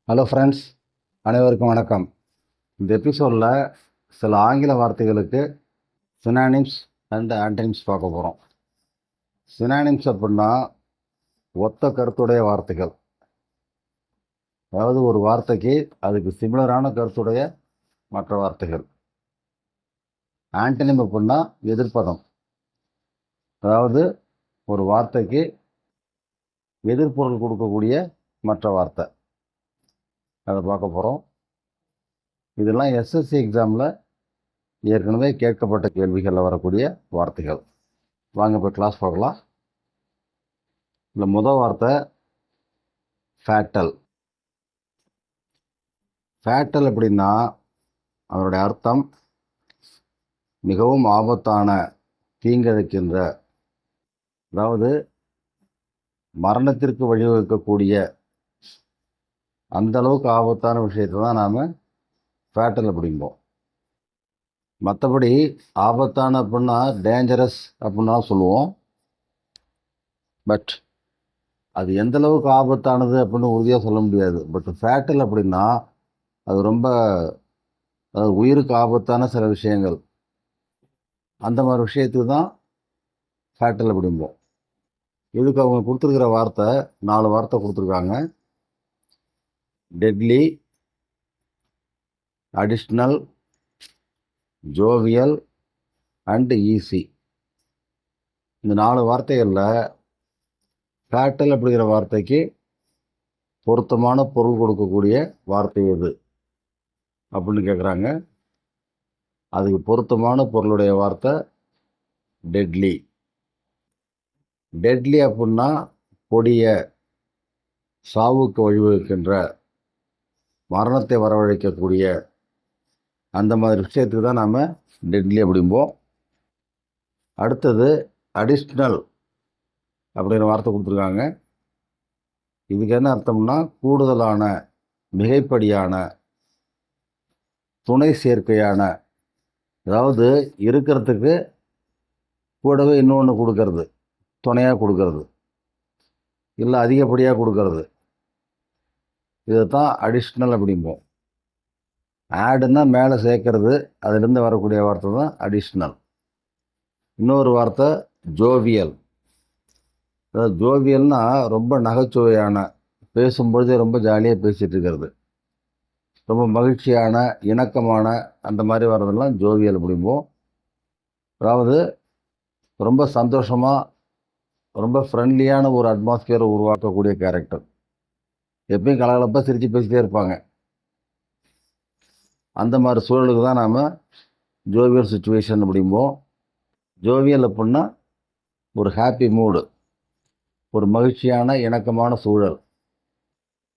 Hello friends, அனைவருக்கும் வணக்கம். இந்த எபிசோடில் சில ஆங்கில வார்த்தைகளுக்கு சினானிம்ஸ் அண்ட் ஆன்டனிம்ஸ் பார்க்க போகிறோம். சினானிம்ஸ் அப்படின்னா ஒத்த கருத்துடைய வார்த்தைகள், அதாவது ஒரு வார்த்தைக்கு அதுக்கு சிமிலரான கருத்துடைய மற்ற வார்த்தைகள். ஆன்டனிம் அப்படின்னா எதிர்ப்பதம், அதாவது ஒரு வார்த்தைக்கு எதிர்ப்பொருள் கொடுக்கக்கூடிய மற்ற வார்த்தை, அதை பார்க்க போகிறோம். இதெல்லாம் எஸ்எஸ்சி எக்ஸாமில் ஏற்கனவே கேட்கப்பட்ட கேள்விகளில் வரக்கூடிய வார்த்தைகள். வாங்க இப்போ கிளாஸ் பார்க்கலாம். இந்த முதல் வார்த்தை ஃபேட்டல். ஃபேட்டல் அப்படின்னா அதனுடைய அர்த்தம் மிகவும் ஆபத்தான, தீங்கிழைக்கின்ற, அதாவது மரணத்திற்கு வழிவகுக்கக்கூடிய அந்த அளவுக்கு ஆபத்தான விஷயத்தை தான் நாம் ஃபேட்டல் அப்படிம்போம். மற்றபடி ஆபத்தான அப்படின்னா டேஞ்சரஸ் அப்படின்னா சொல்லுவோம். பட் அது எந்த அளவுக்கு ஆபத்தானது அப்படின்னு உறுதியாக சொல்ல முடியாது. பட் ஃபேட்டல் அப்படின்னா அது ரொம்ப, அதாவது உயிருக்கு ஆபத்தான சில விஷயங்கள், அந்த மாதிரி விஷயத்துக்கு தான் ஃபேட்டல் அப்படிம்போம். இதுக்கு அவங்க கொடுத்துருக்கிற வார்த்தை 4 வார்த்தை கொடுத்துருக்காங்க. Deadly, additional, jovial and easy. இந்த 4 வார்த்தைகளில் ஃபேட்டல் அப்படிங்கிற வார்த்தைக்கு பொருத்தமான பொருள் கொடுக்கக்கூடிய வார்த்தை எது அப்படின்னு கேட்குறாங்க. அதுக்கு பொருத்தமான பொருளுடைய வார்த்தை டெட்லி. டெட்லி அப்படின்னா கொடிய, சாவுக்கு வழிவகுக்கின்ற, மரணத்தை வரவழைக்கக்கூடிய அந்த மாதிரி விஷயத்துக்கு தான் நாம் டெட்லி அப்படிம்போம். அடுத்தது அடிஷ்னல் அப்படிங்கிற வார்த்தை கொடுத்துருக்காங்க. இதுக்கு என்ன அர்த்தம்னா கூடுதலான, மிகைப்படியான, துணை சேர்க்கையான, அதாவது இருக்கிறதுக்கு கூடவே இன்னொன்று கொடுக்கறது, துணையாக கொடுக்கறது, இல்லை அதிகப்படியாக கொடுக்கறது, இதை தான் அடிஷ்னல் அப்படிம்போம். ஆடுன்னா மேலே சேர்க்கறது, அதுலேருந்து வரக்கூடிய வார்த்தை தான் அடிஷ்னல். இன்னொரு வார்த்தை ஜோவியல். அதாவது ஜோவியல்னா ரொம்ப நகைச்சுவையான, பேசும்பொழுதே ரொம்ப ஜாலியாக பேசிகிட்டு இருக்கிறது, ரொம்ப மகிழ்ச்சியான, இணக்கமான, அந்த மாதிரி வர்றதெல்லாம் ஜோவியல் அப்படிம்போம். அதாவது ரொம்ப சந்தோஷமாக, ரொம்ப ஃப்ரெண்ட்லியான ஒரு அட்மாஸ்பியரை உருவாக்கக்கூடிய கேரக்டர், எப்பயும் கலகலப்பாக சிரித்து பேசிகிட்டே இருப்பாங்க. அந்த மாதிரி சூழலுக்கு தான் நாம் ஜோவியல் சுச்சுவேஷன் அப்படிம்போம். ஜோவியல் அப்படின்னா ஒரு ஹாப்பி மூடு, ஒரு மகிழ்ச்சியான, இணக்கமான சூழல்,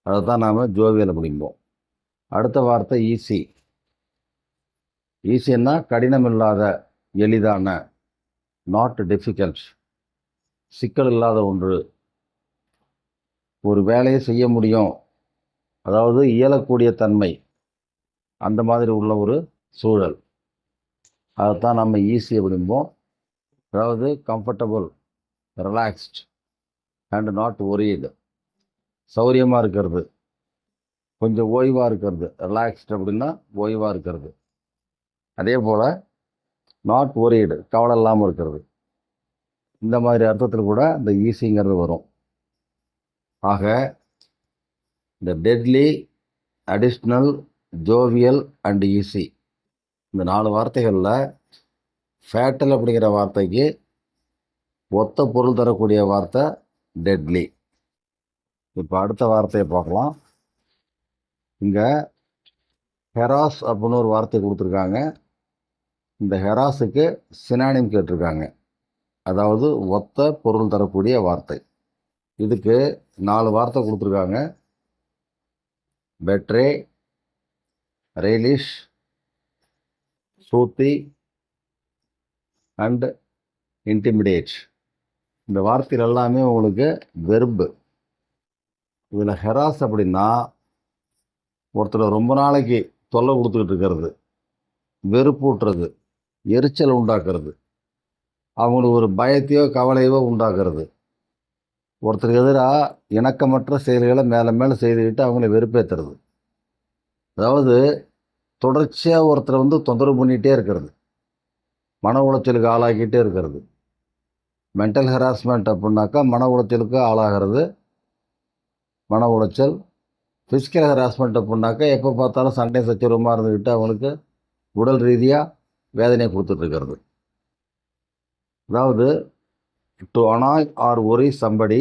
அதை தான் நாம் ஜோவியல் அப்படிம்போம். அடுத்த வார்த்தை ஈஸி. ஈஸின்னா கடினம் இல்லாத, எளிதான, நாட் டிஃபிகல்ட், சிக்கல் இல்லாத ஒன்று, ஒரு வேலையை செய்ய முடியும், அதாவது இயலக்கூடிய தன்மை, அந்த மாதிரி உள்ள ஒரு சூழல், அதைத்தான் நம்ம ஈஸி அப்படிம்போம். அதாவது comfortable, relaxed and not worried, சௌரியமாக இருக்கிறது, கொஞ்சம் ஓய்வாக இருக்கிறது. ரிலாக்ஸ்ட் அப்படின்னா ஓய்வாக இருக்கிறது. அதே போல் நாட் ஒரீடு, கவலை இல்லாமல் இருக்கிறது. இந்த மாதிரி அர்த்தத்தில் கூட இந்த ஈஸிங்கிறது வரும். ஆக இந்த deadly, additional, jovial and easy, இந்த 4 வார்த்தைகளில் ஃபேட்டல் அப்படிங்கிற வார்த்தைக்கு ஒத்த பொருள் தரக்கூடிய வார்த்தை டெட்லி. இப்போ அடுத்த வார்த்தையை பார்க்கலாம். இங்கே ஹெராஸ் அப்படின்னு ஒரு வார்த்தை கொடுத்துருக்காங்க. இந்த ஹெராஸுக்கு சினானிம் கேட்டிருக்காங்க, அதாவது ஒத்த பொருள் தரக்கூடிய வார்த்தை. இதுக்கு 4 வார்த்தை கொடுத்துருக்காங்க. பெட்ரே, ரெய்லிஷ், சூத்தி அண்ட் இன்டிமிடேட். இந்த வார்த்தைகள் எல்லாமே உங்களுக்கு வெர்பு. இதில் ஹெராஸ் அப்படின்னா ஒருத்தர் ரொம்ப நாளைக்கு தொல்லை கொடுத்துக்கிட்டு இருக்கிறது, வெறுப்பூட்டுறது, எரிச்சல் உண்டாக்குறது, அவங்களுக்கு ஒரு பயத்தையோ கவலையோ உண்டாக்குறது. ஒருத்தருக்கு எதிராக இணக்கமற்ற செயல்களை மேலே மேலே செய்துக்கிட்டு அவங்கள வெறுப்பேற்றுறது. அதாவது தொடர்ச்சியாக ஒருத்தரை வந்து தொந்தரவு பண்ணிகிட்டே இருக்கிறது, மன உளைச்சலுக்கு ஆளாக்கிட்டே இருக்கிறது. மென்டல் ஹெராஸ்மெண்ட் அப்படின்னாக்கா மன உளைச்சலுக்கு ஆளாகிறது, மன உளைச்சல். ஃபிசிக்கல் ஹெராஸ்மெண்ட் அப்படின்னாக்கா எப்போ பார்த்தாலும் சண்டை சச்சரவமாக இருந்துக்கிட்டு அவங்களுக்கு உடல் ரீதியாக வேதனையை கொடுத்துட்ருக்கிறது. அதாவது to annoy or worry somebody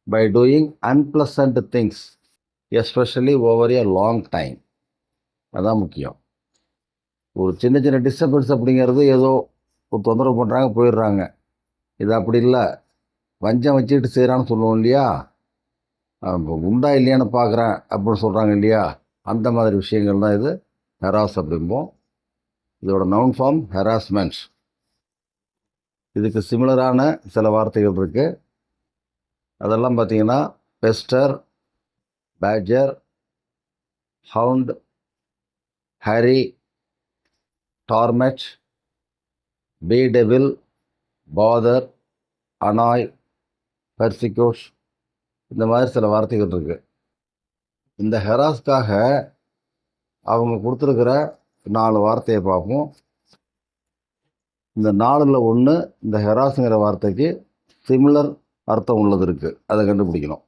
by doing unpleasant things, especially over a long time. அதான் முக்கியம். ஒரு சின்ன சின்ன டிஸ்டர்பன்ஸ் அப்படிங்கிறது ஏதோ ஒரு தொந்தரவு பண்ணுறாங்க போயிடுறாங்க. இது அப்படி இல்லை, வஞ்சம் வச்சுக்கிட்டு செய்கிறான்னு சொல்லுவோம் இல்லையா, உண்டா இல்லையான்னு பார்க்குறேன் அப்படின்னு சொல்கிறாங்க இல்லையா, அந்த மாதிரி விஷயங்கள் தான் இது ஹெராஸ் அப்படிம்போம். இதோட நவுன் ஃபார்ம் ஹெராஸ்மெண்ட். இதுக்கு சிமிலரான சில வார்த்தைகள் இருக்குது. அதெல்லாம் பார்த்தீங்கன்னா பெஸ்டர், பேட்ஜர், ஹவுண்ட், ஹரி, டார்மெட், பே டெவில், பாதர், அனாய், பெர்சிக்யூட், இந்த மாதிரி சில வார்த்தைகள் இருக்குது. இந்த ஹெராஸ்க்காக அவங்க கொடுத்துருக்கிற 4 வார்த்தையை பார்ப்போம். இந்த 4ல் ஒன்று இந்த ஹெராஸுங்கிற வார்த்தைக்கு சிமிலர் அர்த்தம் உள்ளது இருக்குது, அதை கண்டுபிடிக்கணும்.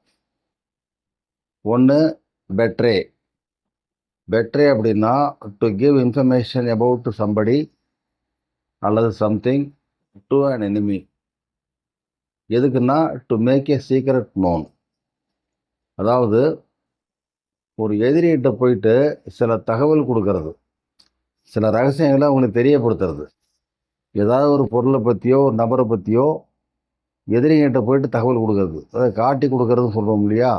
ஒன்று பெட்ரே. பெட்ரே அப்படின்னா to give information about somebody அல்லது சம்திங் டு அன் எனிமி. எதுக்குன்னா to make a secret known. அதாவது ஒரு எதிரிகிட்ட போயிட்டு சில தகவல் கொடுக்கறது, சில ரகசியங்களை அவங்களுக்கு தெரியப்படுத்துறது. ஏதாவது ஒரு பொருளை பற்றியோ ஒரு நபரை பற்றியோ எதிரிகிட்ட போயிட்டு தகவல் கொடுக்கறது, அதை காட்டி கொடுக்கறதுன்னு சொல்கிறோம் இல்லையா,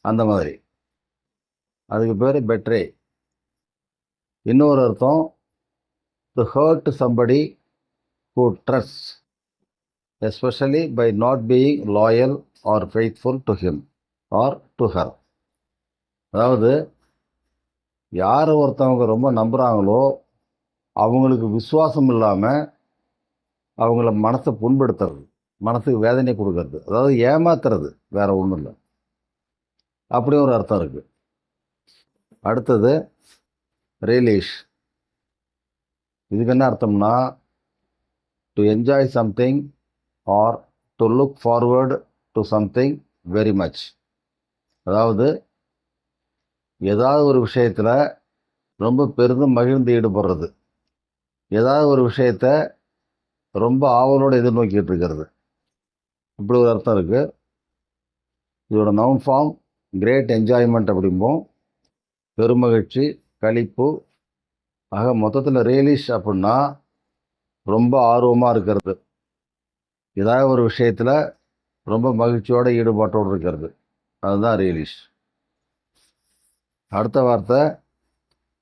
அந்த மாதிரி. அதுக்கு பேர் பெட்ரே. இன்னொரு அர்த்தம் to hurt somebody who trust, especially by not being loyal or faithful to him or to her. அதாவது யாரை ஒருத்தவங்க ரொம்ப நம்புகிறாங்களோ அவங்களுக்கு விசுவாசம் இல்லாமல் அவங்கள மனசை புண்படுத்துறது, மனசுக்கு வேதனை கொடுக்கறது, அதாவது ஏமாத்துறது, வேற ஒன்றும் இல்லை. அப்படி ஒரு அர்த்தம் இருக்குது. அடுத்தது ரிலீஷ். இதுக்கு என்ன அர்த்தம்னா to enjoy something R to look forward to something very much. அதாவது ஏதாவது ஒரு விஷயத்தில் ரொம்ப பெரிதும் மகிழ்ந்து ஈடுபடுறது, ஏதாவது ஒரு விஷயத்த ரொம்ப ஆவலோடு எதிர்நோக்கிட்டு இருக்கிறது, இப்படி ஒரு அர்த்தம் இருக்குது. இதோட நவுன் ஃபார்ம் கிரேட் என்ஜாய்மெண்ட் அப்படிம்போம், பெருமகிழ்ச்சி, களிப்பு. ஆக மொத்தத்தில் ரியலிஷ் அப்படின்னா ரொம்ப ஆர்வமாக இருக்கிறது, ஏதாவது ஒரு விஷயத்தில் ரொம்ப மகிழ்ச்சியோட ஈடுபாட்டோடு இருக்கிறது, அதுதான் ரியலிஷ். அடுத்த வார்த்தை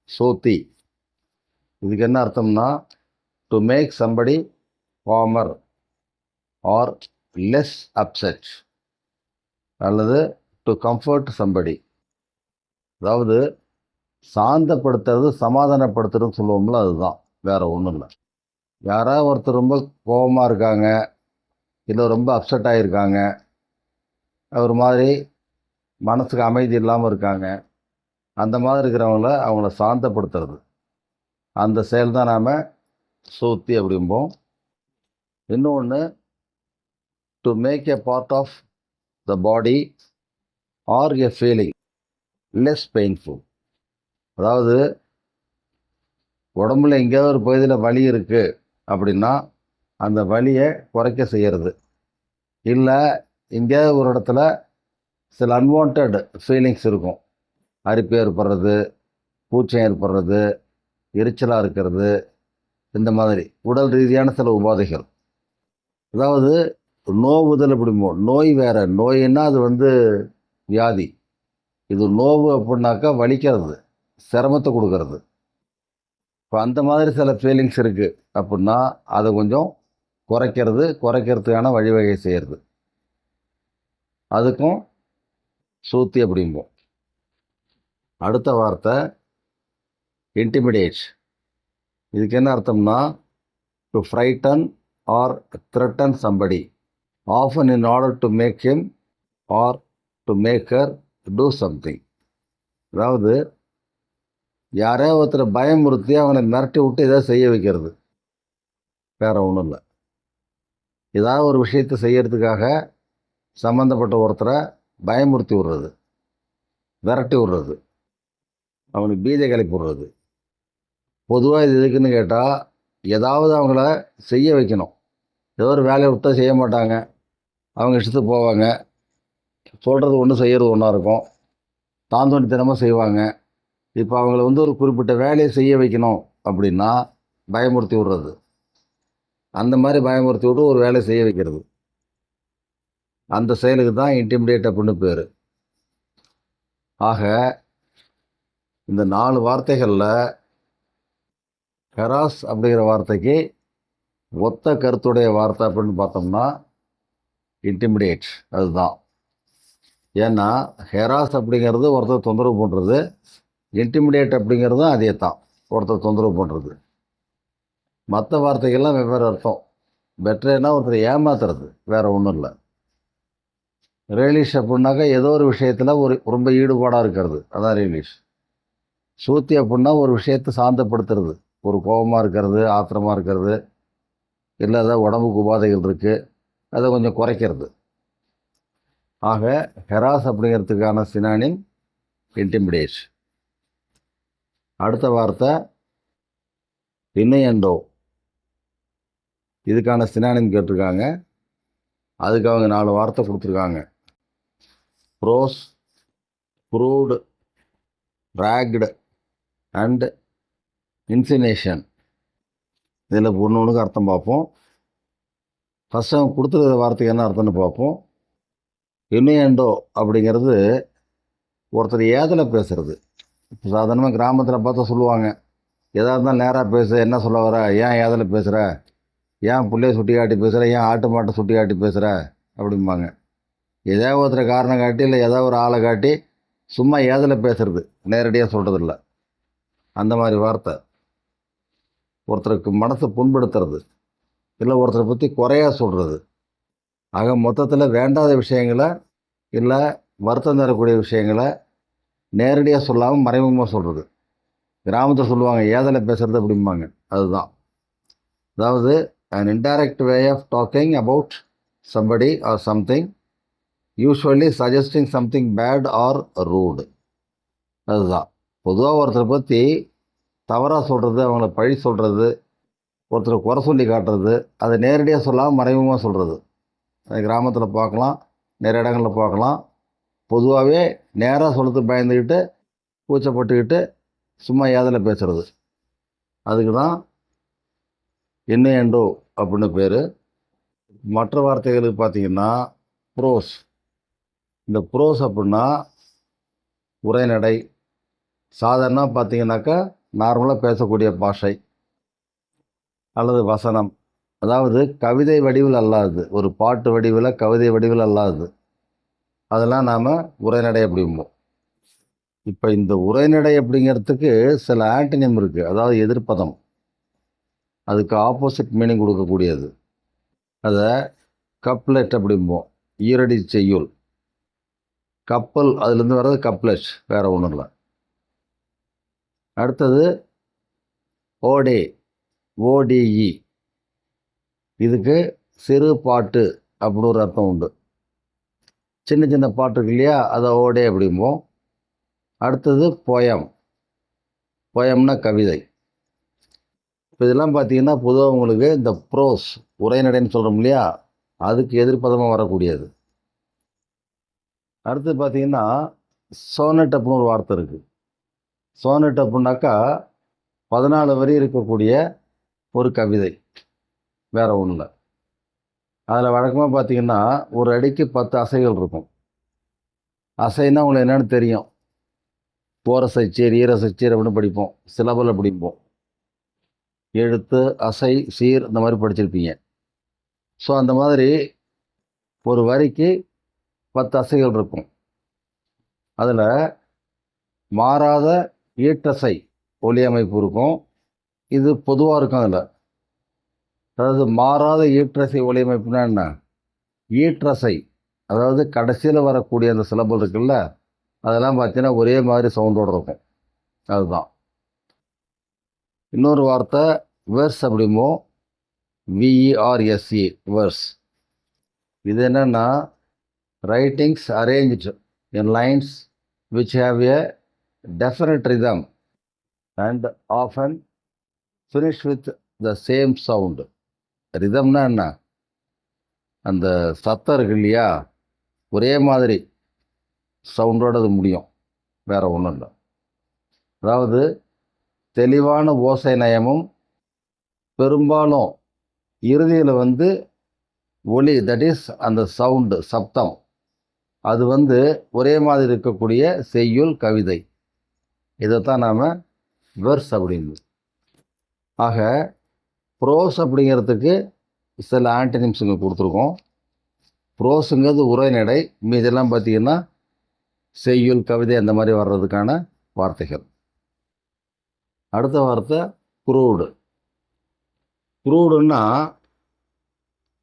சோத்தி. இதுக்கு என்ன அர்த்தம்னா to make somebody calmer or less upset, அல்லது டு கம்ஃபர்ட் சம்படி. அதாவது சாந்தப்படுத்துறது, சமாதானப்படுத்துறதுன்னு சொல்லுவோம்ல, அதுதான், வேற ஒன்றும் இல்லை. யாராவது ஒருத்தர் ரொம்ப கோபமாக இருக்காங்க, இல்லை ரொம்ப அப்செட் ஆகியிருக்காங்க, ஒரு மாதிரி மனசுக்கு அமைதி இல்லாமல் இருக்காங்க, அந்த மாதிரி இருக்கிறவங்கள அவங்கள சாந்தப்படுத்துறது, அந்த செயல் தான் நாம் சோத்தி அப்படிம்போம். இன்னொன்று to make a part of the body or a feeling less painful. அதாவது உடம்புல எங்கேயாவது ஒரு பகுதியில் வலி இருக்குது அப்படின்னா அந்த வலியை குறைக்க செய்கிறது, இல்லை எங்கேயாவது ஒரு இடத்துல சில அன்வான்ட் ஃபீலிங்ஸ் இருக்கும், அரிப்பு ஏற்படுறது, பூச்சம் ஏற்படுறது, எரிச்சலாக இருக்கிறது, இந்த மாதிரி உடல் ரீதியான சில உபாதைகள். அதாவது நோவுதல் அப்படிம்போம். நோய் வேற, நோயின்னா அது வந்து வியாதி. இது நோவு அப்படின்னாக்கா வலிக்கிறது, சிரமத்தை கொடுக்கறது. இப்போ அந்த மாதிரி சில ஃபீலிங்ஸ் இருக்குது அப்படின்னா அதை கொஞ்சம் குறைக்கிறதுக்கான வழிவகை செய்கிறது, அதுக்கும் சூத்தி அப்படிம்போம். அடுத்த வார்த்தை இன்டிமிடேட். இதுக்கு என்ன அர்த்தம்னா to frighten or threaten somebody often in order to make him or to make her do something. அதாவது யாரையோ ஒருத்தரை பயமுறுத்தி அவனை மிரட்டி விட்டு ஏதாவது செய்ய வைக்கிறது, வேற ஒன்றும் இல்லை. ஏதாவது ஒரு விஷயத்தை செய்யறதுக்காக சம்மந்தப்பட்ட ஒருத்தரை பயமுறுத்தி விடுறது, விரட்டி விடுறது, அவனுக்கு பீஜை கிளப்பி விடுறது. பொதுவாக இது எதுக்குன்னு கேட்டால், ஏதாவது அவங்கள செய்ய வைக்கணும். ஏதோ ஒரு வேலையை விட்டா செய்ய மாட்டாங்க, அவங்க இஷ்டத்துக்கு போவாங்க, சொல்கிறது ஒன்று செய்கிறது ஒன்றா இருக்கும், தான் தோண்டித்தனமாக செய்வாங்க. இப்போ அவங்கள ஒரு குறிப்பிட்ட வேலையை செய்ய வைக்கணும் அப்படின்னா பயமுறுத்தி விடுறது, அந்த மாதிரி பயமுறுத்தி விட்டு ஒரு வேலையை செய்ய வைக்கிறது, அந்த செயலுக்கு தான் இன்டிமிடேட் அப்படின்னு பேர். ஆக இந்த 4 வார்த்தைகளில் ஹெராஸ் அப்படிங்கிற வார்த்தைக்கு ஒத்த கருத்துடைய வார்த்தை அப்படின்னு பார்த்தோம்னா இன்டிமிடேட், அதுதான். ஏன்னா ஹெராஸ் அப்படிங்கிறது ஒருத்தர் தொந்தரவு பண்ணுறது, இன்டிமிடேட் அப்படிங்கிறதும் அதே தான், ஒருத்தர் தொந்தரவு பண்ணுறது. மற்ற வார்த்தைகள்லாம் வெவ்வேறு அர்த்தம். பெட்டர்னா ஒருத்தர் ஏமாத்துறது, வேற ஒன்றும் இல்லை. ரேலிஷ் அப்படின்னாக்கா ஏதோ ஒரு விஷயத்தில் ரொம்ப ஈடுபாடாக இருக்கிறது, அதான் ரேலிஷ். சூத்தி அப்படின்னா ஒரு விஷயத்தை சாந்தப்படுத்துறது, ஒரு கோபமாக இருக்கிறது, ஆத்திரமாக இருக்கிறது, இல்லை ஏதாவது உடம்புக்கு உபாதைகள் இருக்குது, அதை கொஞ்சம் குறைக்கிறது. ஆக ஹெராஸ் அப்படிங்கிறதுக்கான சினானிம் இன்டிமிடேட். அடுத்த வார்த்தை இன்னையண்டோ, இதுக்கான சினானிம் கேட்டிருக்காங்க. அதுக்கு அவங்க 4 வார்த்தை கொடுத்துருக்காங்க. Pros, proved, rocked and insinuation. இதில் ஒன்றுக்கு அர்த்தம் பார்ப்போம். ஃபஸ்ட் அவங்க கொடுத்துருக்கிற வார்த்தைக்கு என்ன அர்த்தம்னு பார்ப்போம். இன்னையண்டோ அப்படிங்கிறது ஒருத்தர் ஏதலை பேசுறது. சாதாரணமாக கிராமத்தில் பார்த்தா சொல்லுவாங்க, எதாக இருந்தாலும் நேராக பேசு, என்ன சொல்ல வர, ஏன் ஏதலை பேசுகிற, ஏன் பிள்ளைய சுட்டி காட்டி பேசுகிற, ஏன் ஆட்டு மாட்டை சுட்டி காட்டி பேசுகிற அப்படிம்பாங்க. ஏதாவது ஒருத்தர் காரணம் காட்டி இல்லை ஏதாவது ஒரு ஆளை காட்டி சும்மா ஏதலை பேசுறது, நேரடியாக சொல்கிறதில்ல. அந்த மாதிரி வார்த்தை ஒருத்தருக்கு மனசை புண்படுத்துறது, இல்லை ஒருத்தரை பற்றி குறையாக சொல்கிறது. ஆக மொத்தத்தில் வேண்டாத விஷயங்களை இல்லை வருத்தம் தரக்கூடிய விஷயங்களை நேரடியாக சொல்லாமல் மறைமுகமாக சொல்கிறது. கிராமத்தில் சொல்லுவாங்க ஏதலை பேசுறது அப்படிம்பாங்க, அதுதான். அதாவது an indirect way of talking about somebody or something, usually suggesting something bad or rude. அதுதான் பொதுவாக ஒருத்தரை பற்றி தவறாக சொல்கிறது, அவங்கள பழி சொல்கிறது, ஒருத்தரை குறை சொல்லி காட்டுறது, அதை நேரடியாக சொல்லாமல் மறைமுகமாக சொல்கிறது. அது கிராமத்தில் பார்க்கலாம், நிறைய இடங்களில் பார்க்கலாம். பொதுவாகவே நேராக சொல்கிறதுக்கு பயந்துக்கிட்டு கூச்சப்பட்டுக்கிட்டு சும்மா ஏதலை பேசுறது, அதுக்கு தான் இன்னையண்டோ அப்படின்னு பேர். மற்ற வார்த்தைகளுக்கு பார்த்தீங்கன்னா ப்ரோஸ். இந்த ப்ரோஸ் அப்படின்னா உரைநடை, சாதாரணமாக பார்த்தீங்கன்னாக்கா நார்மலாக பேசக்கூடிய பாஷை அல்லது வசனம், அதாவது கவிதை வடிவில் அல்லாது, ஒரு பாட்டு வடிவில் கவிதை வடிவில் அல்லாது, அதெல்லாம் நாம் உரைநடை அப்படிம்போம். இப்போ இந்த உரைநடை அப்படிங்கிறதுக்கு சில ஆன்டனிம் இருக்குது, அதாவது எதிர்ப்பதம், அதுக்கு ஆப்போசிட் மீனிங் கொடுக்கக்கூடியது. அதை கப்லெட் அப்படிம்போம், ஈரடி செய்யுள். கப்பல், அதுலேருந்து வர்றது கப்லெட், வேற ஒன்றும் இல்லை. அடுத்தது ஓடே, ஓடிஇ, இதுக்கு சிறு பாட்டு அப்படின்னு ஒரு அர்த்தம் உண்டு. சின்ன சின்ன பாட்டு இருக்கு இல்லையா, அதை ஓடே அப்படிம்போம். அடுத்தது போயம், போயம்னா கவிதை. இப்போ இதெல்லாம் பார்த்தீங்கன்னா பொதுவாக உங்களுக்கு இந்த ப்ரோஸ், உரைநடைன்னு சொல்கிறோம் இல்லையா, அதுக்கு எதிர்ப்பதமாக வரக்கூடியது. அடுத்து பார்த்தீங்கன்னா சோனட் அப்படின்னு ஒரு வார்த்தை இருக்குது. சோனட் அப்படின்னாக்கா 14 வரி இருக்கக்கூடிய ஒரு கவிதை, வேற ஒன்றும் இல்லை. அதில் வழக்கமாக பார்த்தீங்கன்னா ஒரு அடிக்கு 10 அசைகள் இருக்கும். அசைன்னா உங்களுக்கு என்னென்னு தெரியும், ஓரசைச்சீர், ஈரசைச்சீர் அப்படின்னு படிப்போம், சிலபலை படிப்போம், எழுத்து, அசை, சீர், இந்த மாதிரி படிச்சிருப்பீங்க. ஸோ அந்த மாதிரி ஒரு வரிக்கு 10 அசைகள் இருக்கும். அதில் மாறாத ஈற்றசை ஒலி அமைப்பு இருக்கும், இது பொதுவாக இருக்கும். அதில் அதாவது மாறாத ஈற்றசை ஒலி அமைப்புனா என்ன, ஈற்றசை, அதாவது கடைசியில் வரக்கூடிய அந்த சிலபல் இருக்குல்ல, அதெல்லாம் பார்த்தீங்கன்னா ஒரே மாதிரி சவுண்டோடு இருக்கும். அதுதான். இன்னொரு வார்த்தை வெர்ஸ் அப்படிமோ, VERSE, வெர்ஸ். இது என்னன்னா writings arranged in lines which have a definite rhythm and often finish with the same sound. ரிதம்னா என்ன? அந்த சத்தம் இருக்கு இல்லையா, ஒரே மாதிரி சவுண்டோடு அது முடியும், வேற ஒன்றும் இல்லை. அதாவது தெளிவான ஓசை நயமும் பெரும்பாலும் இறுதியில் ஒலி, தட் இஸ் அந்த சவுண்டு, சப்தம், அது ஒரே மாதிரி இருக்கக்கூடிய செய்யுள், கவிதை. இதைத்தான் நாம் வெர்ஸ் அப்படிங்கிறது. ஆக ப்ரோஸ் அப்படிங்கிறதுக்கு சில ஆன்டனிம்ஸுங்க கொடுத்துருக்கோம். ப்ரோஸுங்கிறது உரைநடை, மீதெல்லாம் பார்த்திங்கன்னா செய்யுள், கவிதை அந்த மாதிரி வர்றதுக்கான வார்த்தைகள். அடுத்த வார்த்தை குரூடு. குரூடுன்னா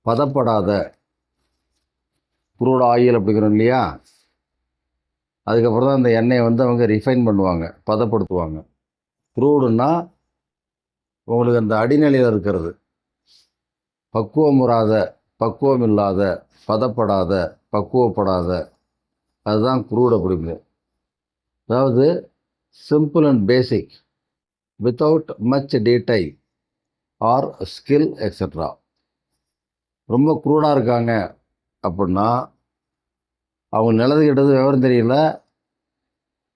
பதப்படாத, குரூட் ஆயில் அப்படிங்கிறோம் இல்லையா, அதுக்கப்புறம் தான் அந்த எண்ணெயை அவங்க ரிஃபைன் பண்ணுவாங்க, பதப்படுத்துவாங்க. குரூடுன்னா உங்களுக்கு அந்த அடிநிலையில் இருக்கிறது, பக்குவமுறாத, பக்குவம் இல்லாத, பதப்படாத, பக்குவப்படாத, அதுதான் குரூட் அப்படிங்கிறது. அதாவது simple and basic without much detail or skill extra. ரொம்ப குரூடாக இருக்காங்க அப்படின்னா அவங்க நல்லது கெட்டது விவரம் தெரியல,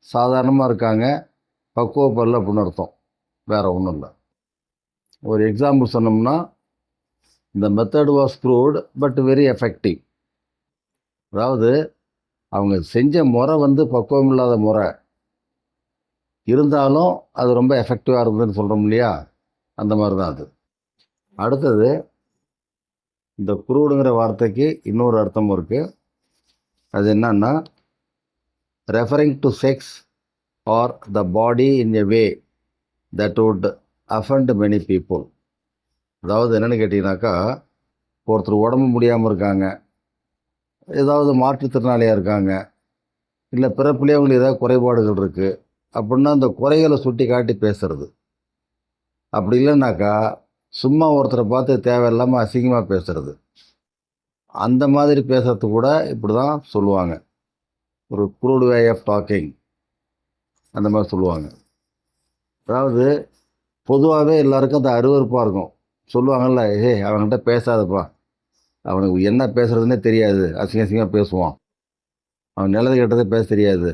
சாதாரணமாக இருக்காங்க, பக்குவப்படல அப்படின்னு அர்த்தம், வேறு ஒன்றும் இல்லை. ஒரு எக்ஸாம்பிள் சொன்னோம்னா, இந்த method was crude but very effective. அதாவது அவங்க செஞ்ச முறை பக்குவம் இல்லாத முறை இருந்தாலும் அது ரொம்ப எஃபெக்டிவாக இருந்ததுன்னு சொல்கிறோம் இல்லையா, அந்த மாதிரி தான் அது. அடுத்தது இந்த குரூடுங்கிற வார்த்தைக்கு இன்னொரு அர்த்தமும் இருக்குது. அது என்னன்னா referring to sex or the body in a way that would offend many people. அதாவது என்னென்னு கேட்டிங்கனாக்கா, ஒருத்தர் உடம்பு முடியாமல் இருக்காங்க, ஏதாவது மாற்றுத்திறனாளியாக இருக்காங்க, இல்லை பிறப்பிலே அவங்களுக்கு ஏதாவது குறைபாடுகள் இருக்குது அப்படின்னா அந்த குறைகளை சுட்டி காட்டி பேசுறது. அப்படி இல்லைன்னாக்கா சும்மா ஒருத்தரை பார்த்து தேவையில்லாமல் அசிங்கமாக பேசுறது, அந்த மாதிரி பேசுறது கூட இப்படி தான் சொல்லுவாங்க, ஒரு க்ரூட் வே ஆஃப் டாக்கிங், அந்த மாதிரி சொல்லுவாங்க. அதாவது பொதுவாகவே எல்லாருக்கும் அந்த அருவருப்பாக இருக்கும், சொல்லுவாங்கள்ல, அவன்கிட்ட பேசாதப்பா, அவனுக்கு என்ன பேசுகிறதுனே தெரியாது, அசிங்கமாக பேசுவான், அவன் நல்லது கெட்டதே பேச தெரியாது,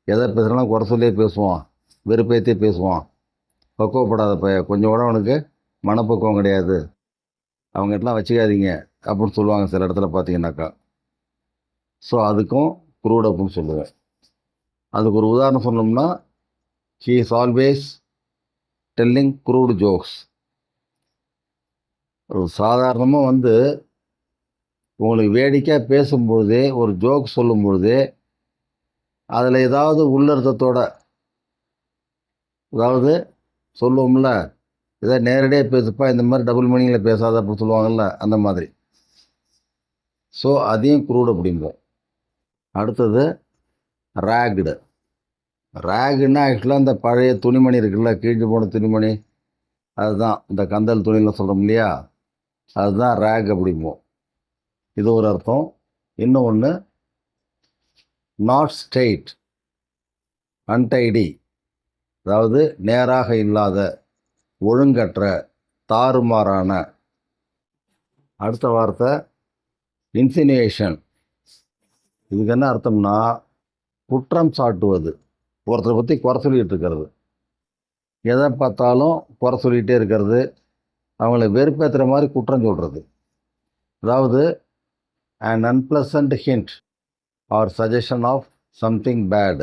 எதை பேசுகிறாலும் குறை சொல்லியே பேசுவான், வெறுப்பேற்றே பேசுவான், பக்குவப்படாத கொஞ்சம் கூட அவனுக்கு மனப்பக்குவம் கிடையாது, அவங்ககிட்டலாம் வச்சுக்காதீங்க அப்படின்னு சொல்லுவாங்க சில இடத்துல பார்த்தீங்கன்னாக்கா. ஸோ அதுக்கும் குரூட் அப்படின்னு சொல்லுவேன். அதுக்கு ஒரு உதாரணம் சொன்னோம்னா, he is always telling crude jokes. சாதாரணமாக உங்களுக்கு வேடிக்கையாக பேசும்பொழுதே, ஒரு ஜோக் சொல்லும்பொழுதே அதில் ஏதாவது உள்ளர்த்தத்தோட, அதாவது சொல்லுவோம்ல, ஏதாவது நேரடியாக பேசுப்பா, இந்த மாதிரி டபுள் மீனிங்கில் பேசாத அப்படின்னு சொல்லுவாங்கள்ல, அந்த மாதிரி. ஸோ அதையும் குரூட் அப்படிம்போம். அடுத்தது ரேக்டு. ரேகுன்னா ஆக்சுவலாக இந்த பழைய துணிமணி இருக்குல்ல, கிழிஞ்சு போன துணிமணி, அதுதான் இந்த கந்தல் துணியில் சொல்கிறோம் இல்லையா, அதுதான் ரேக் அப்படிம்போம். இது ஒரு அர்த்தம். இன்னும் ஒன்று நாட் ஸ்ட்ரெயிட், அன்டைடி, அதாவது நேராக இல்லாத, ஒழுங்கற்ற, தாறுமாறான. அடுத்த வார்த்தை இன்சினுவேஷன். இதுக்கு என்ன அர்த்தம்னா குற்றம் சாட்டுவது, ஒருத்தரை பற்றி குறை சொல்லிகிட்டு இருக்கிறது, எதை பார்த்தாலும் குறை சொல்லிகிட்டே இருக்கிறது, அவங்கள வெறுப்பேற்றுற மாதிரி குற்றம் சொல்கிறது. அதாவது an unpleasant hint or suggestion of something bad.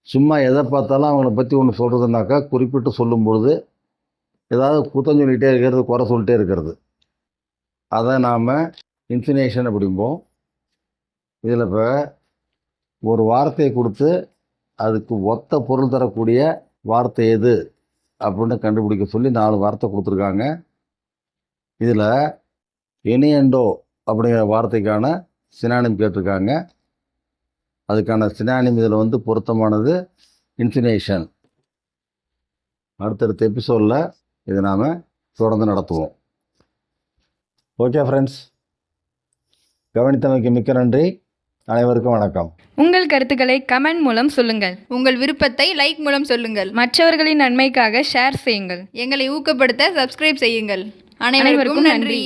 சும்மா எதை பார்த்தாலும் அவங்கள பற்றி ஒன்று சொல்கிறதுனாக்கா குறிப்பிட்டு சொல்லும்பொழுது ஏதாவது குற்றம் சொல்லிகிட்டே இருக்கிறது, குறை சொல்லிகிட்டே இருக்கிறது, அதை நாம் இன்சினேஷன் அப்படிம்போம். இதில் இப்போ ஒரு வார்த்தையை கொடுத்து அதுக்கு ஒத்த பொருள் தரக்கூடிய வார்த்தை எது அப்படின்னு கண்டுபிடிக்க சொல்லி 4 வார்த்தை கொடுத்துருக்காங்க. இதில் இனியண்டோ அப்படிங்கிற வார்த்தைக்கான சினானிம் கேட்டிருக்காங்க. அதுக்கான சினானிம் இதில் வந்து பொருத்தமானது இன்சினேஷன். அடுத்தடுத்த எபிசோடில் இதை நாம் தொடர்ந்து நடத்துவோம். ஓகே ஃப்ரெண்ட்ஸ், கவனித்தமைக்கு மிக்க நன்றி. அனைவருக்கும் வணக்கம். உங்கள் கருத்துக்களை கமெண்ட் மூலம் சொல்லுங்கள். உங்கள் விருப்பத்தை லைக் மூலம் சொல்லுங்கள். மற்றவர்களின் நன்மைக்காக ஷேர் செய்யுங்கள். எங்களை ஊக்கப்படுத்த சப்ஸ்கிரைப் செய்யுங்கள். அனைவருக்கும் நன்றி.